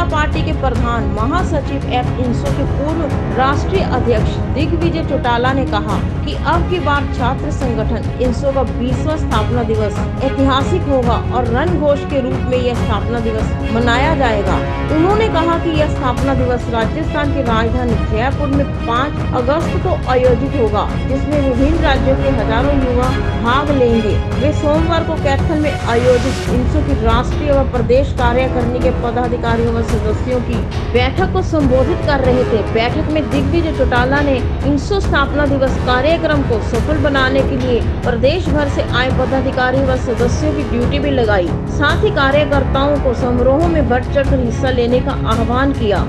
जनता party के प्रधान महासचिव एवं इंसो के पूर्व राष्ट्रीय अध्यक्ष दिग्विजय चौटाला ने कहा कि अब की बार छात्र संगठन इंसो का 20वां स्थापना दिवस ऐतिहासिक होगा और रणघोष के रूप में यह स्थापना दिवस मनाया जाएगा। उन्होंने कहा कि यह स्थापना दिवस राजस्थान की राजधानी जयपुर में 5 अगस्त को आयोजित होगा, जिसमें विभिन्न राज्यों के हजारों युवा भाग लेंगे। वे सोमवार को कैथल में आयोजित इंसो की राष्ट्रीय व प्रदेश कार्यकारिणी के पदाधिकारियों व सदस्यों की बैठक को संबोधित कर रहे थे। बैठक में दिग्विजय चौटाला ने इंसो स्थापना दिवस कार्यक्रम को सफल बनाने के लिए प्रदेश भर से आए पदाधिकारी व सदस्यों की ड्यूटी भी लगाई। साथ ही कार्यकर्ताओं को समारोह में बढ़ चढ़ हिस्सा लेने का आह्वान किया।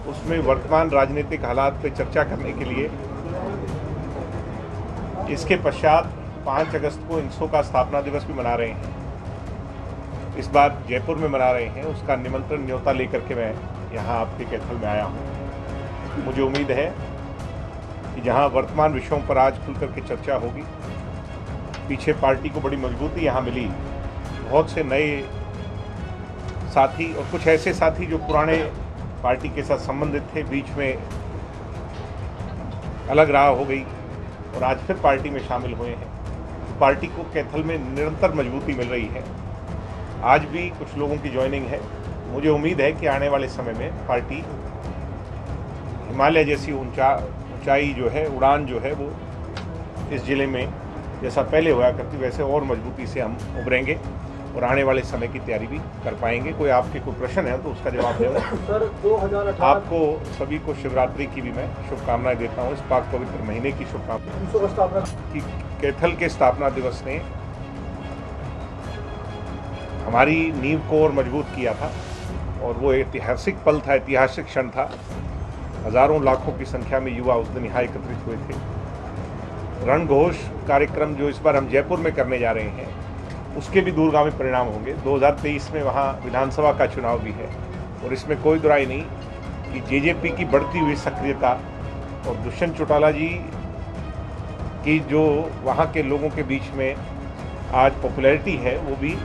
उसमें वर्तमान राजनीतिक हालात पर चर्चा करने के लिए इसके पश्चात 5 अगस्त को इंसो का स्थापना दिवस भी मना रहे हैं। इस बार जयपुर में मना रहे हैं। उसका निमंत्रण न्योता लेकर के मैं यहाँ आपके कैथल में आया हूँ। मुझे उम्मीद है कि जहाँ वर्तमान विषयों पर आज खुल करके चर्चा होगी, पीछे पार्टी को बड़ी मजबूती यहाँ मिली। बहुत से नए साथी और कुछ ऐसे साथी जो पुराने पार्टी के साथ संबंधित थे, बीच में अलग राह हो गई और आज फिर पार्टी में शामिल हुए हैं। पार्टी को कैथल में निरंतर मजबूती मिल रही है। आज भी कुछ लोगों की ज्वाइनिंग है। मुझे उम्मीद है कि आने वाले समय में पार्टी हिमालय जैसी ऊंचाई जो है, उड़ान जो है, वो इस जिले में जैसा पहले हुआ करती वैसे और मजबूती से हम उभरेंगे और आने वाले समय की तैयारी भी कर पाएंगे। कोई आपके कोई प्रश्न है तो उसका जवाब देना। सर 2018 आपको सभी को शिवरात्रि की भी मैं शुभकामनाएं देता हूँ। इस पाक पवित्र महीने की शुभकामनाएं कि कैथल के स्थापना दिवस ने हमारी नींव को और मजबूत किया था और वो ऐतिहासिक पल था, ऐतिहासिक क्षण था। हजारों लाखों की संख्या में युवा उस दिन यहाँ एकत्रित हुए थे। रणघोष कार्यक्रम जो इस बार हम जयपुर में करने जा रहे हैं, उसके भी दूरगामी परिणाम होंगे। 2023 में वहाँ विधानसभा का चुनाव भी है और इसमें कोई दुराई नहीं कि जेजेपी की बढ़ती हुई सक्रियता और दुष्यंत चौटाला जी की जो वहाँ के लोगों के बीच में आज पॉपुलैरिटी है, वो भी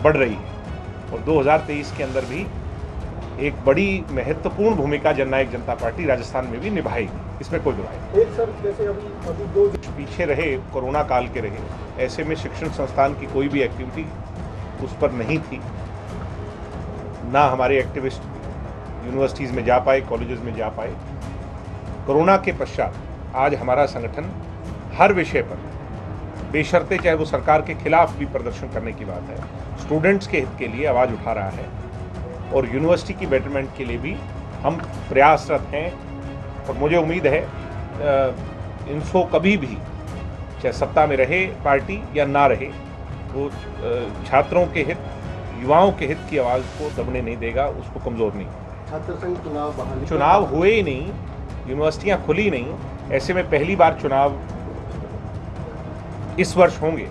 बढ़ रही है और 2023 के अंदर भी एक बड़ी महत्वपूर्ण भूमिका जननायक जनता पार्टी राजस्थान में भी निभाएगी। इसमें कोई दुराई नहीं। एक सर जैसे अभी 2 पीछे रहे, कोरोना काल के रहे, ऐसे में शिक्षण संस्थान की कोई भी एक्टिविटी उस पर नहीं थी। ना हमारे एक्टिविस्ट यूनिवर्सिटीज़ में जा पाए, कॉलेजेस में जा पाए। कोरोना के पश्चात आज हमारा संगठन हर विषय पर बेशर्ते, चाहे वो सरकार के खिलाफ भी प्रदर्शन करने की बात है, स्टूडेंट्स के हित के लिए आवाज़ उठा रहा है और यूनिवर्सिटी की बेटरमेंट के लिए भी हम प्रयासरत हैं। और मुझे उम्मीद है इंसो कभी भी, चाहे सत्ता में रहे पार्टी या ना रहे, वो छात्रों के हित, युवाओं के हित की आवाज़ को दबने नहीं देगा, उसको कमज़ोर नहीं। छात्र संघ चुनाव हुए ही नहीं, यूनिवर्सिटियाँ खुली नहीं, ऐसे में पहली बार चुनाव इस वर्ष होंगे,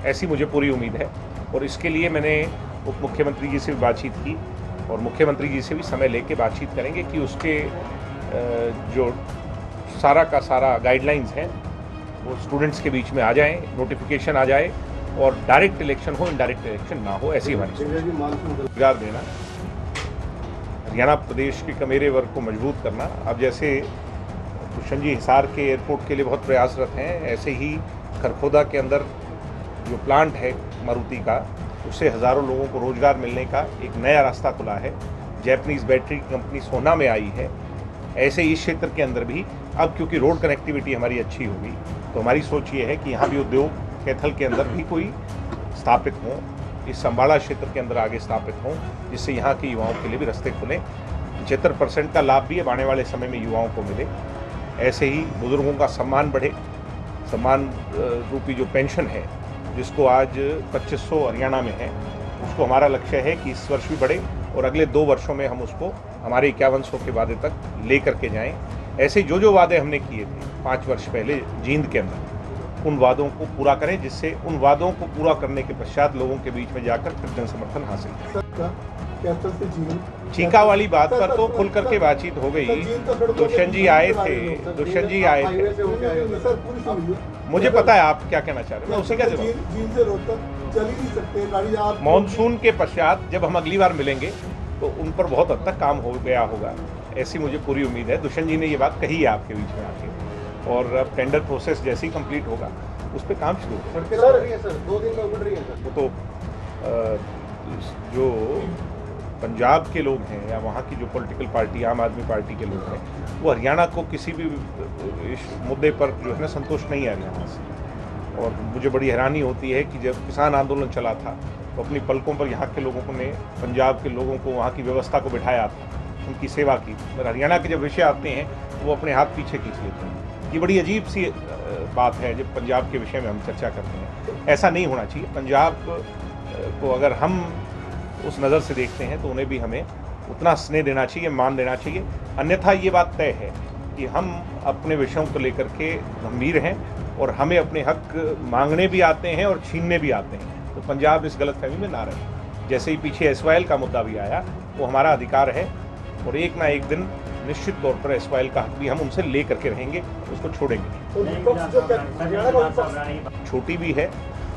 ऐसी मुझे पूरी उम्मीद है। और इसके लिए मैंने उप मुख्यमंत्री जी से भी बातचीत की और मुख्यमंत्री जी से भी समय लेके बातचीत करेंगे कि उसके जो सारा का सारा गाइडलाइंस हैं वो स्टूडेंट्स के बीच में आ जाएं, नोटिफिकेशन आ जाए और डायरेक्ट इलेक्शन हो, इनडायरेक्ट इलेक्शन ना हो, ऐसी हमारी रोजगार देना, हरियाणा प्रदेश के कमेरे वर्ग को मजबूत करना। अब जैसे दुष्यंत जी हिसार के एयरपोर्ट के लिए बहुत प्रयासरत हैं, ऐसे ही खरखोदा के अंदर जो प्लांट है मारुति का, उससे हज़ारों लोगों को रोजगार मिलने का एक नया रास्ता खुला है। जैपनीज़ बैटरी कंपनी सोना में आई है। ऐसे इस क्षेत्र के अंदर भी अब क्योंकि रोड कनेक्टिविटी हमारी अच्छी होगी, तो हमारी सोच ये है कि यहाँ भी उद्योग कैथल के अंदर भी कोई स्थापित हों, इस संबाड़ा क्षेत्र के अंदर आगे स्थापित हों, जिससे यहाँ के युवाओं के लिए भी रास्ते खुलें। 75% का लाभ भी अब आने वाले समय में युवाओं को मिले। ऐसे ही बुजुर्गों का सम्मान बढ़े, सम्मान रूपी जो पेंशन है जिसको आज 2500 हरियाणा में है, उसको हमारा लक्ष्य है कि इस वर्ष भी बढ़े और अगले 2 वर्षों में हम उसको हमारे 5100 के वादे तक ले करके जाएं। ऐसे जो वादे हमने किए थे 5 वर्ष पहले जींद के अंदर, उन वादों को पूरा करें, जिससे उन वादों को पूरा करने के पश्चात लोगों के बीच में जाकर फिर जन समर्थन हासिल करें। चीका वाली बात पर तो खुल करके बातचीत हो गई। दुष्यंत जी आए थे, मुझे पता है आप क्या कहना चाह रहे हैं, मैं उसी का जवाब। मानसून के पश्चात जब हम अगली बार मिलेंगे तो उन पर बहुत हद तक काम हो गया होगा, ऐसी मुझे पूरी उम्मीद है। दुष्यंत जी ने ये बात कही है आपके बीच में आके, और अब टेंडर प्रोसेस जैसे ही कंप्लीट होगा उस पर काम शुरू होगा। सड़कें बन रही है सर, 2 दिन में उगड़ रही है सर। वो तो जो पंजाब के लोग हैं या वहाँ की जो पॉलिटिकल पार्टी आम आदमी पार्टी के लोग हैं, वो हरियाणा को किसी भी इस मुद्दे पर जो है ना संतुष्ट नहीं है हरियाणा से। और मुझे बड़ी हैरानी होती है कि जब किसान आंदोलन चला था तो अपनी पलकों पर यहाँ के लोगों ने, पंजाब के लोगों को, वहाँ की व्यवस्था को बिठाया था, उनकी सेवा की। और हरियाणा के जब विषय आते हैं तो वो अपने हाथ पीछे खींच लेते हैं। ये बड़ी अजीब सी बात है जब पंजाब के विषय में हम चर्चा करते हैं। ऐसा नहीं होना चाहिए। पंजाब को अगर हम उस नज़र से देखते हैं तो उन्हें भी हमें उतना स्नेह देना चाहिए, मान देना चाहिए। अन्यथा ये बात तय है कि हम अपने विषयों को लेकर के गंभीर हैं और हमें अपने हक मांगने भी आते हैं और छीनने भी आते हैं। तो पंजाब इस गलतफहमी में ना रहे। जैसे ही पीछे SYL का मुद्दा भी आया, वो हमारा अधिकार है और एक ना एक दिन निश्चित तौर पर SYL का हक भी हम उनसे ले करके रहेंगे, उसको छोड़ेंगे। तो विपक्ष जो हरियाणा का विपक्ष छोटी भी है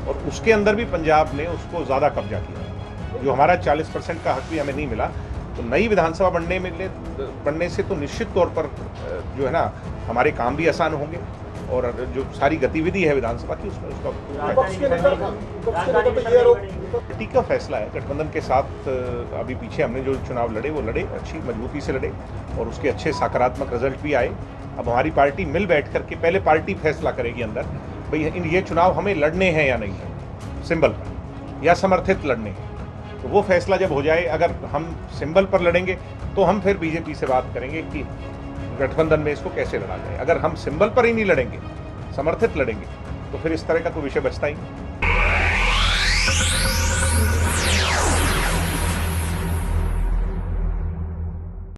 और उसके अंदर भी पंजाब ने उसको ज़्यादा कब्जा किया। जो हमारा 40% का हक भी हमें नहीं मिला, तो नई विधानसभा बनने से तो निश्चित तौर पर जो है ना हमारे काम भी आसान होंगे और जो सारी गतिविधि है विधानसभा की उसमें उसका विपक्ष के नेता पे ये आरोप पार्टी का फैसला है। गठबंधन के साथ अभी पीछे हमने जो चुनाव लड़े वो लड़े, अच्छी मजबूती से लड़े और उसके अच्छे सकारात्मक रिजल्ट भी आए। अब हमारी पार्टी मिल बैठ करके पहले पार्टी फैसला करेगी अंदर, भाई ये चुनाव हमें लड़ने हैं या नहीं है, सिंबल पर या समर्थित लड़ने हैं। तो वो फैसला जब हो जाए, अगर हम सिंबल पर लड़ेंगे तो हम फिर बीजेपी से बात करेंगे कि गठबंधन में इसको कैसे लड़ा जाए। अगर हम सिंबल पर ही नहीं लड़ेंगे, समर्थित लड़ेंगे, तो फिर इस तरह का कोई विषय बचता ही नहीं।